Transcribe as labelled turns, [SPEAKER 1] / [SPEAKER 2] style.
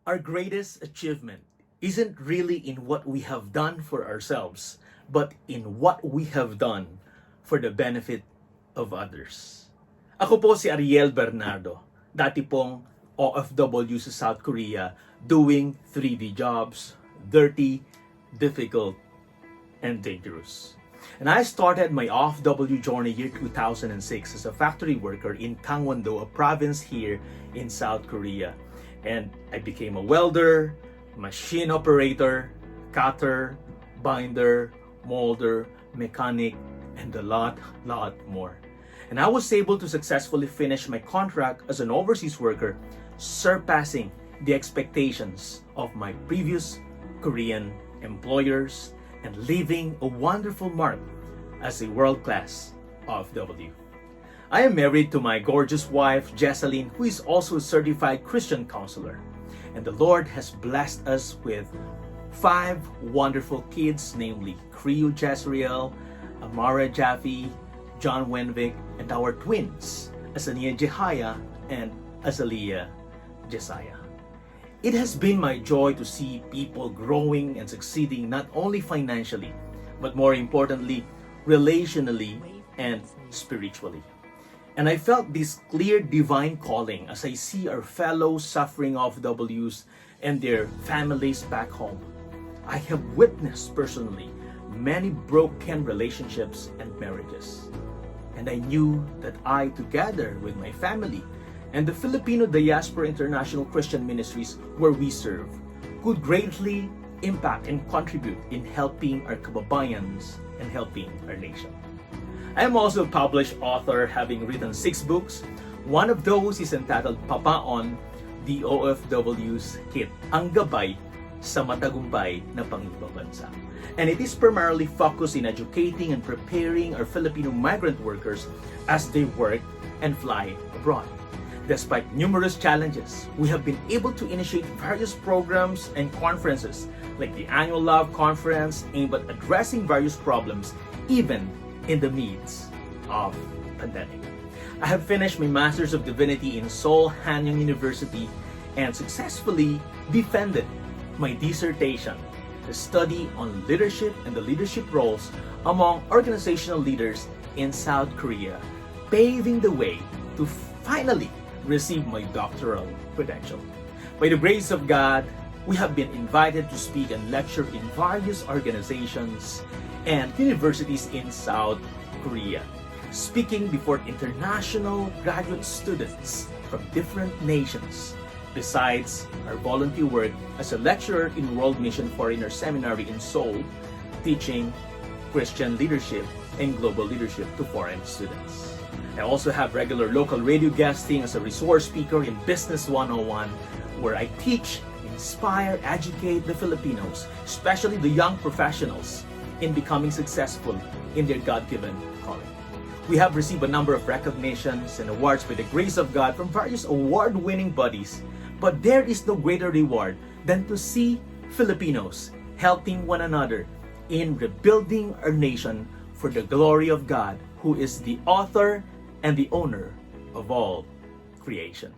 [SPEAKER 1] Our greatest achievement isn't really in what we have done for ourselves, but in what we have done for the benefit of others. Ako po si Ariel Bernardo, dati pong OFW sa South Korea, doing 3D jobs, dirty, difficult, and dangerous. And I started my OFW journey year 2006 as a factory worker in Gangwon-do, a province here in South Korea. And I became a welder, machine operator, cutter, binder, molder, mechanic, and a lot more. And I was able to successfully finish my contract as an overseas worker, surpassing the expectations of my previous Korean employers and leaving a wonderful mark as a world-class OFW. I am married to my gorgeous wife, Jesseline, who is also a certified Christian counselor. And the Lord has blessed us with 5 wonderful kids, namely Creo Jezreel, Amara Jaffe, John Wenvick, and our twins, Asania Jehaya and Azalea Jesiah. It has been my joy to see people growing and succeeding not only financially, but more importantly, relationally and spiritually. And I felt this clear divine calling as I see our fellow suffering OFWs and their families back home. I have witnessed personally many broken relationships and marriages. And I knew that I, together with my family and the Filipino Diaspora International Christian Ministries where we serve, could greatly impact and contribute in helping our kababayans and helping our nation. I am also a published author, having written 6 books. One of those is entitled Papaon, the OFW's Kit, ang gabay sa matagumpay na pangibang-bansa. And it is primarily focused in educating and preparing our Filipino migrant workers as they work and fly abroad. Despite numerous challenges, we have been able to initiate various programs and conferences like the Annual Love Conference aimed at addressing various problems, even in the midst of pandemic. I have finished my Master's of Divinity in Seoul Hanyang University and successfully defended my dissertation, the study on leadership and the leadership roles among organizational leaders in South Korea, paving the way to finally receive my doctoral credential. By the grace of God, we have been invited to speak and lecture in various organizations and universities in South Korea, speaking before international graduate students from different nations, besides our volunteer work as a lecturer in World Mission Foreigner Seminary in Seoul, teaching Christian leadership and global leadership to foreign students. I also have regular local radio guesting as a resource speaker in Business 101, where I teach, inspire, educate the Filipinos, especially the young professionals, in becoming successful in their God-given calling. We have received a number of recognitions and awards by the grace of God from various award-winning bodies, but there is no greater reward than to see Filipinos helping one another in rebuilding our nation for the glory of God, who is the author and the owner of all creation.